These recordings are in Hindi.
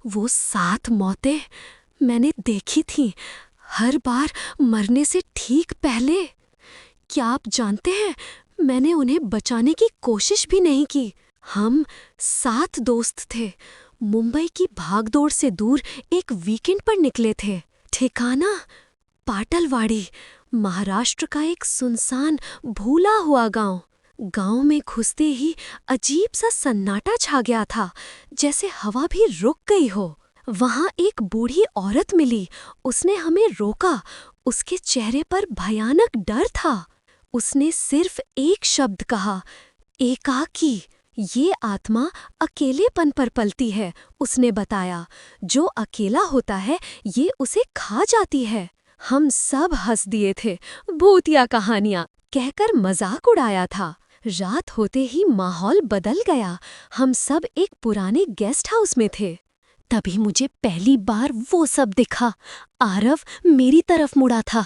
वो 7 मौतें मैंने देखी थीं, हर बार मरने से ठीक पहले। क्या आप जानते हैं, मैंने उन्हें बचाने की कोशिश भी नहीं की। हम 7 दोस्त थे, मुंबई की भागदौड़ से दूर एक वीकेंड पर निकले थे। ठिकाना पाटलवाड़ी, महाराष्ट्र का एक सुनसान भूला हुआ गांव। गांव में घुसते ही अजीब सा सन्नाटा छा गया था, जैसे हवा भी रुक गई हो। वहां एक बूढ़ी औरत मिली, उसने हमें रोका। उसके चेहरे पर भयानक डर था। उसने सिर्फ एक शब्द कहा, एकाकी। ये आत्मा अकेलेपन पर पलती है, उसने बताया। जो अकेला होता है, ये उसे खा जाती है। हम सब हंस दिए थे, भूतिया कहानियां कहकर मजाक उड़ाया था। रात होते ही माहौल बदल गया। हम सब एक पुराने गेस्ट हाउस में थे। तभी मुझे पहली बार वो सब दिखा। आरव मेरी तरफ मुड़ा था।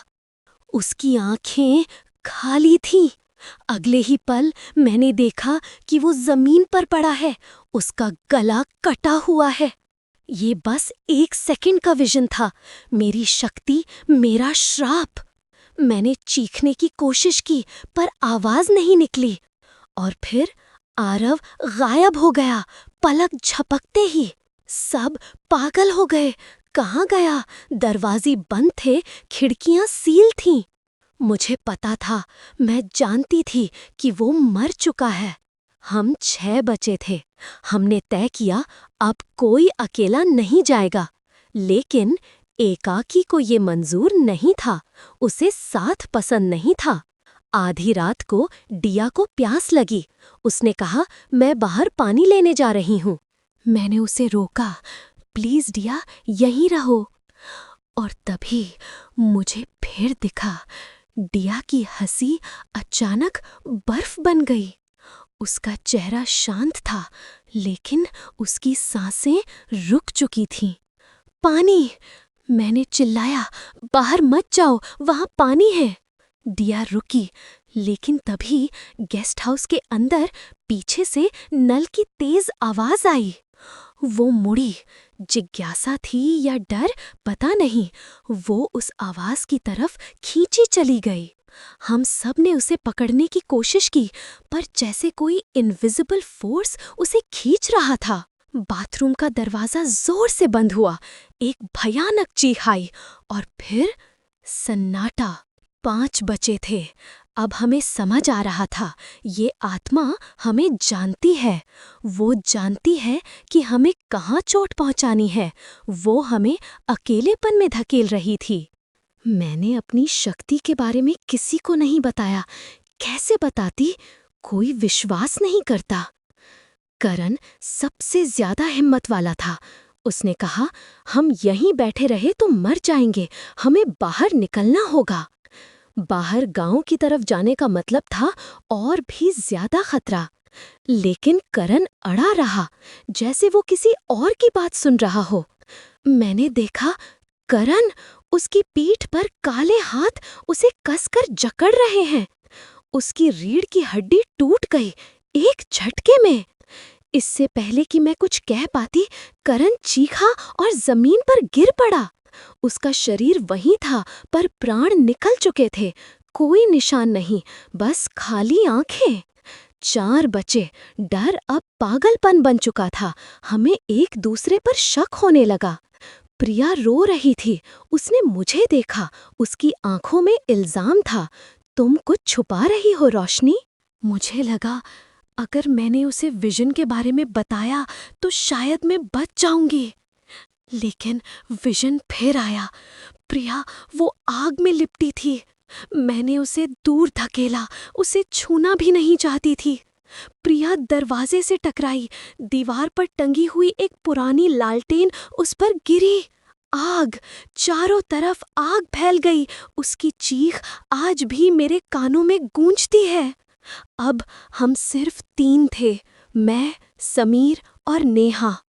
उसकी आंखें खाली थीं। अगले ही पल मैंने देखा कि वो जमीन पर पड़ा है, उसका गला कटा हुआ है। ये बस 1 सेकंड का विजन था, मेरी शक्ति, मेरा श्राप। मैंने चीखने की कोशिश की, पर आवाज नहीं निकली। और फिर आरव गायब हो गया, पलक झपकते ही। सब पागल हो गए। कहाँ गया? दरवाजे बंद थे, खिड़कियां सील थीं। मुझे पता था, मैं जानती थी कि वो मर चुका है। हम 6 बचे थे। हमने तय किया, अब कोई अकेला नहीं जाएगा। लेकिन एकाकी को ये मंजूर नहीं था, उसे साथ पसंद नहीं था। आधी रात को डिया को प्यास लगी। उसने कहा, मैं बाहर पानी लेने जा रही हूँ। मैंने उसे रोका, प्लीज डिया, यहीं रहो। और तभी मुझे फिर दिखा, डिया की हंसी अचानक बर्फ बन गई। उसका चेहरा शांत था, लेकिन उसकी सांसें रुक चुकी थीं। पानी! मैंने चिल्लाया, बाहर मत जाओ, वहां पानी है। डिया रुकी, लेकिन तभी गेस्ट हाउस के अंदर पीछे से नल की तेज आवाज आई। वो मुड़ी। जिज्ञासा थी या डर, पता नहीं। वो उस आवाज की तरफ खींची चली गई। हम सब ने उसे पकड़ने की कोशिश की, पर जैसे कोई इनविजिबल फोर्स उसे खींच रहा था। बाथरूम का दरवाजा जोर से बंद हुआ। एक भयानक चीख आई, और फिर सन्नाटा। 5 बचे थे। अब हमें समझ आ रहा था, ये आत्मा हमें जानती है। वो जानती है कि हमें कहाँ चोट पहुंचानी है। वो हमें अकेलेपन में धकेल रही थी। मैंने अपनी शक्ति के बारे में किसी को नहीं बताया। कैसे बताती? कोई विश्वास नहीं करता। करण सबसे ज्यादा हिम्मत वाला था। उसने कहा, हम यहीं बैठे रहे तो मर जाएंगे, हमें बाहर निकलना होगा। बाहर गांव की तरफ जाने का मतलब था और भी ज्यादा खतरा। लेकिन करण अड़ा रहा, जैसे वो किसी और की बात सुन रहा हो। मैंने देखा, करण, उसकी पीठ पर काले हाथ उसे कसकर जकड़ रहे हैं। उसकी रीढ़ की हड्डी टूट गई, एक झटके में। इससे पहले कि मैं कुछ कह पाती, करण चीखा और जमीन पर गिर पड़ा। उसका शरीर वहीं था, पर प्राण निकल चुके थे। कोई निशान नहीं, बस खाली आंखें। 4 बचे। डर अब पागलपन बन चुका था। हमें एक दूसरे पर शक होने लगा। प्रिया रो रही थी। उसने मुझे देखा। उसकी आंखों में इल्जाम था, तुम कुछ छुपा रही हो रोशनी। मुझे लगा, अगर मैंने उसे विजन के बारे में बताया तो शायद मैं बच जाऊंगी। लेकिन विजन फिर आया। प्रिया वो आग में लिपटी थी। मैंने उसे दूर धकेला, उसे छूना भी नहीं चाहती थी। प्रिया दरवाजे से टकराई। दीवार पर टंगी हुई एक पुरानी लालटेन उस पर गिरी। आग! चारों तरफ आग फैल गई। उसकी चीख आज भी मेरे कानों में गूंजती है। अब हम सिर्फ 3 थे, मैं, समीर और नेहा।